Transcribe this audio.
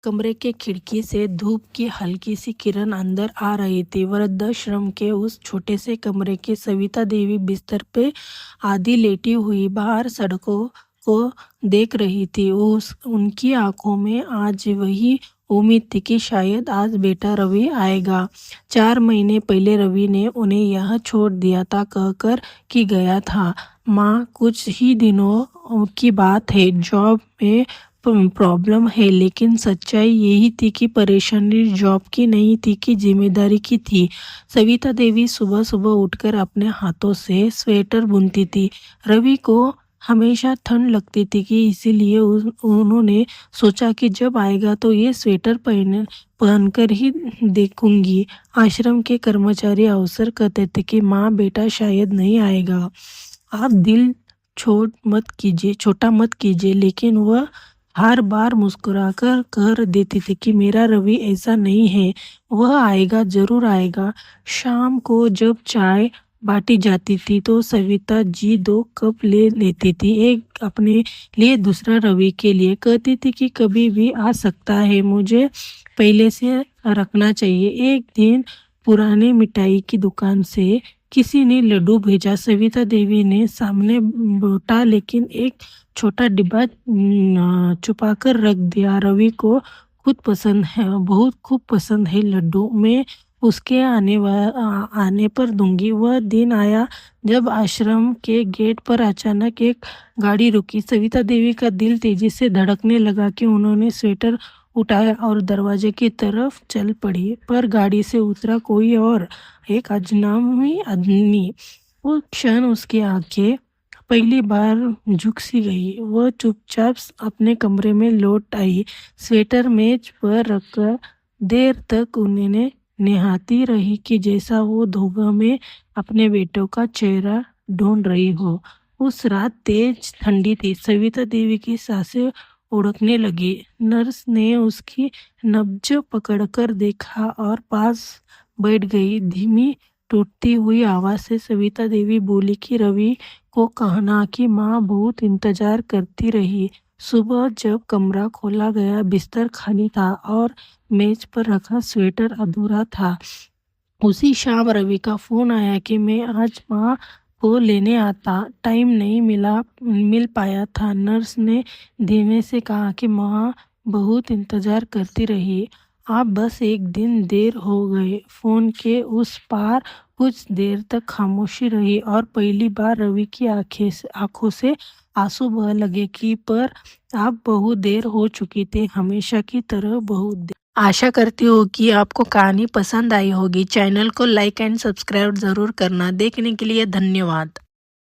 कमरे के खिड़की से धूप की हल्की सी किरण अंदर आ रही थी। वृद्धाश्रम के उस छोटे से कमरे की सविता देवी बिस्तर पे आधी लेटी हुई बाहर सड़कों को देख रही थी। उनकी आंखों में आज वही उम्मीद थी कि शायद आज बेटा रवि आएगा। 4 महीने पहले रवि ने उन्हें यह छोड़ दिया था कहकर कि गया था। माँ, कुछ ही दिनों की बात है, जॉब में प्रॉब्लम है। लेकिन सच्चाई यही थी कि परेशानी जॉब की नहीं थी कि जिम्मेदारी की थी। सविता देवी सुबह सुबह उठकर अपने हाथों से स्वेटर बुनती थी। रवि को हमेशा ठंड लगती थी कि इसीलिए उन्होंने सोचा कि जब आएगा तो ये स्वेटर पहनकर ही देखूंगी। आश्रम के कर्मचारी अवसर कहते थे कि माँ, बेटा शायद नहीं आएगा, आप दिल छोटा मत कीजिए। लेकिन वह हर बार मुस्कुराकर कह देती थी कि मेरा रवि ऐसा नहीं है, वह आएगा, जरूर आएगा। शाम को जब चाय बांटी जाती थी तो सविता जी 2 कप ले लेती थी, एक अपने लिए, दूसरा रवि के लिए। कहती थी कि कभी भी आ सकता है, मुझे पहले से रखना चाहिए। एक दिन पुराने मिठाई की दुकान से किसी ने लड्डू भेजा। सविता देवी ने सामने बोटा, लेकिन एक छोटा डिब्बा छुपाकर रख दिया। रवि को बहुत खूब पसंद है लड्डू, मैं उसके आने पर दूंगी। वह दिन आया जब आश्रम के गेट पर अचानक एक गाड़ी रुकी। सविता देवी का दिल तेजी से धड़कने लगा कि उन्होंने स्वेटर उठाया और दरवाजे की तरफ चल पड़ी। पर गाड़ी से उतरा कोई और, एक अजनबी आदमी। वो क्षण उसकी आंखें पहली बार झुक सी गई। वह चुपचाप अपने कमरे में लौट आई, स्वेटर मेज पर रखकर देर तक उन्हें निहारती रही कि जैसा वो धोखा में अपने बेटों का चेहरा ढूंढ रही हो। उस रात तेज ठंडी थी। सविता देवी की सांसें उड़कने लगी। नर्स ने उसकी नब्ज पकड़कर देखा और पास बैठ गई। धीमी टूटती हुई आवाज से सविता देवी बोली कि रवि को कहना कि माँ बहुत इंतजार करती रही। सुबह जब कमरा खोला गया, बिस्तर खाली था और मेज पर रखा स्वेटर अधूरा था। उसी शाम रवि का फोन आया कि मैं आज माँ को लेने आता, टाइम नहीं मिल पाया था। नर्स ने धीमे से कहा कि माँ बहुत इंतजार करती रही, आप बस एक दिन देर हो गए। फोन के उस पार कुछ देर तक खामोशी रही और पहली बार रवि की आंखों से आंसू बह लगे कि पर आप बहुत देर हो चुकी थी, हमेशा की तरह बहुत देर। आशा करती हूँ कि आपको कहानी पसंद आई होगी। चैनल को लाइक एंड सब्सक्राइब जरूर करना। देखने के लिए धन्यवाद।